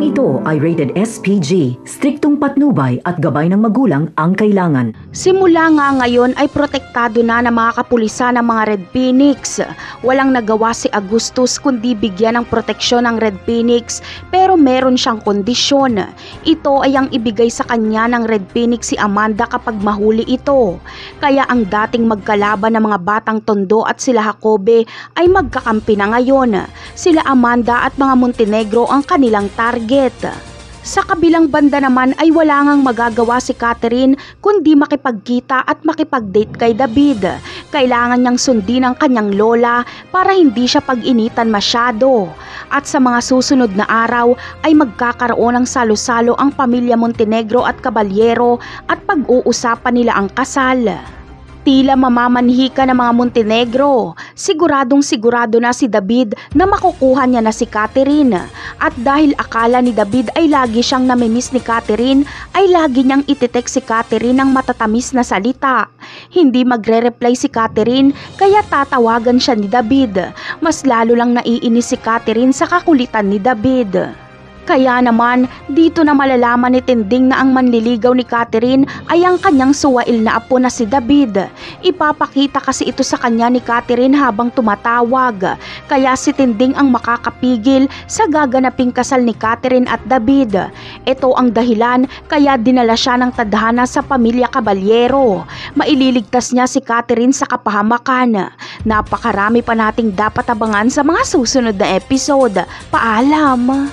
Programang ito ay rated SPG, striktong patnubay at gabay ng magulang ang kailangan. Simula nga ngayon ay protektado na ng mga kapulisan ng mga Red Phoenix. Walang nagawa si Agustus kundi bigyan ng proteksyon ng Red Phoenix, pero meron siyang kondisyon. Ito ay ang ibigay sa kanya ng Red Phoenix si Amanda kapag mahuli ito. Kaya ang dating magkalaban ng mga batang Tondo at sila Jacobe ay magkakampi na ngayon. Sila Amanda at mga Montenegro ang kanilang target. Sa kabilang banda naman ay wala ngang magagawa si Catherine kundi makipagkita at makipag-date kay David. Kailangan niyang sundin ang kanyang lola para hindi siya pag-initan masyado. At sa mga susunod na araw ay magkakaroon ng salo-salo ang pamilya Montenegro at Caballero at pag-uusapan nila ang kasal. Tila mamamanhi ka ng mga Montenegro. Siguradong sigurado na si David na makukuha niya na si Catherine. At dahil akala ni David ay lagi siyang namimiss ni Catherine, ay lagi niyang itetext si Catherine ng matatamis na salita. Hindi magre-reply si Catherine kaya tatawagan siya ni David. Mas lalo lang naiinis si Catherine sa kakulitan ni David. Kaya naman, dito na malalaman ni Tinding na ang manliligaw ni Catherine ay ang kanyang suwail na apo na si David. Ipapakita kasi ito sa kanya ni Catherine habang tumatawag. Kaya si Tinding ang makakapigil sa gaganaping kasal ni Catherine at David. Ito ang dahilan kaya dinala siya ng tadhana sa pamilya Caballero. Maililigtas niya si Catherine sa kapahamakan. Napakarami pa nating dapat abangan sa mga susunod na episode. Paalam!